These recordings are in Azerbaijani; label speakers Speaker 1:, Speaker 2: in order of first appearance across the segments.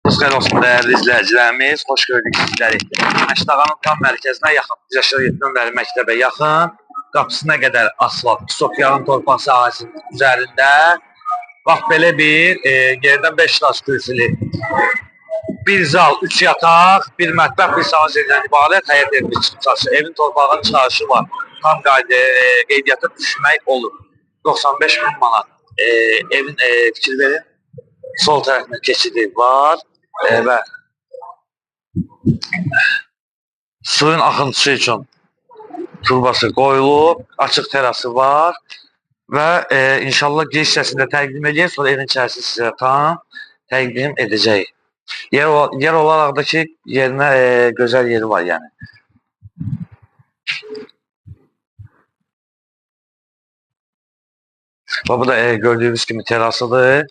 Speaker 1: Xeyir olsun değerli izləyicilərimiz, xoş gördük sizləri. Məşdağanın tam mərkəzinə yaxın, biz yaşayır 7 nömrəli məktəbə yaxın, qapısına qədər asfalt, Sofyanın torpaq sahəsinin üzərində, bax belə bir yerdən 5 daş kürsülü, bir zal, 3 yataq, bir mətbəx, bir salon yerdən ibarət həyət evi çıxışı, evin torpağının çıxarışı var. Tam qeydiyyata düşmək olur. 95 min manat. Evin fikir verin, sol tərəfində keçidi var. Və suyun axıntısı üçün turbası qoyulub, açıq terası var və inşallah giriş hissəsində təqdim edəcəyik, sonra evin içərisi sizə tam təqdim edəcəyik. Yer olaraq da ki, yerinə gözəl yeri var yəni. Bu da gördüyünüz kimi terasıdır,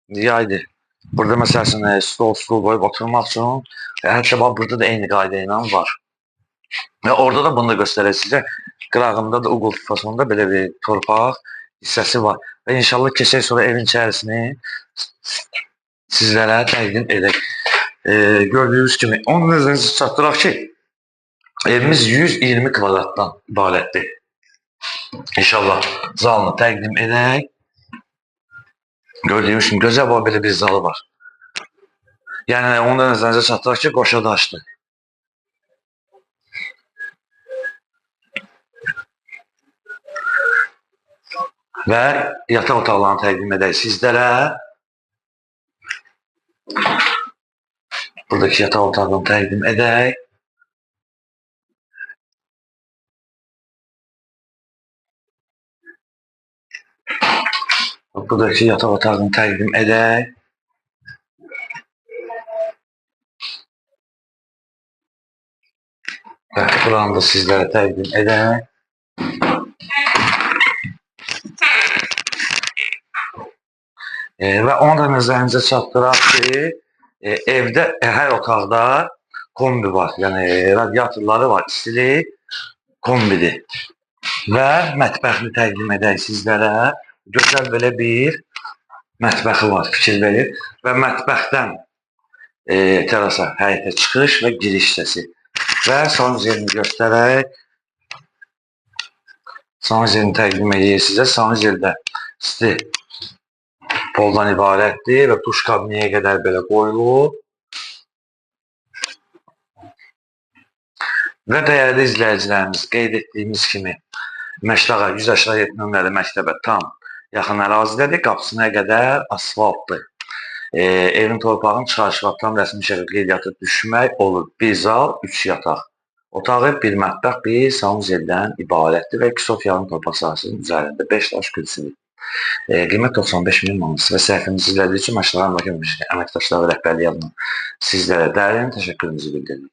Speaker 1: yaydır. Burada məsələn stol qoyub oturmaq üçün, hətta burada da eyni qayda ilə var. Və orada da bunu da göstərir sizə. Qırağında da uğul fasonunda belə bir torpaq hissəsi var. Və inşallah keçək sonra evin içərisini sizlərə təqdim edək. Gördüyünüz kimi, onun nəzərinizə çatdıraq ki, evimiz 120 kvadratdan ibarətdir. İnşallah zalını təqdim edək. Gördüyünüz kimi, gözəl belə bir zalı var. Yəni, onu da nəzərinizə çatdıraq ki, qoşa daşdır. Və yataq otaqlarını təqdim edək sizlərə. Buradakı yataq otağını təqdim edək. Buradakı yataq otağını təqdim edək. Və buranı da sizlərə təqdim edək. Və onu da nəzərinizə çatdıraq ki, evdə hər otaqda kombi var. Yəni, radiatorları var, istilik kombidir. Və mətbəxini təqdim edək sizlərə. Gözəl belə bir mətbəxi var, fikir verir. Və mətbəxdən terasa, həyətə çıxış və giriş hissəsi. Və salon yerini göstərək. Salon yerini təqdim edək sizə. Salon yerdə isti poldan ibarətdir və duş kabinəyə qədər belə qoyulub. Və dəyərli izləyicilərimiz, qeyd etdiyimiz kimi, Məşdağa 187 nömrəli məktəbə tam yaxın ərazidədir, qapısına qədər asfaltdır. Evin torpağının çıxarışı tam rəsmi şəkildə qeydiyyata düşmək olur. Bir zal, 3 yataq otağı, bir mətbəx, bir salon yerdən ibarətdir və Sofyanın torpaq sahəsinin üzərində 5 daş kürsülü. Qiymət 95 min manat və səhifimizi izlədiyi üçün Məşdağa əməkdaşları rəhbərliyi adına sizlərə dərin təşəkkürümüzü bildiririk.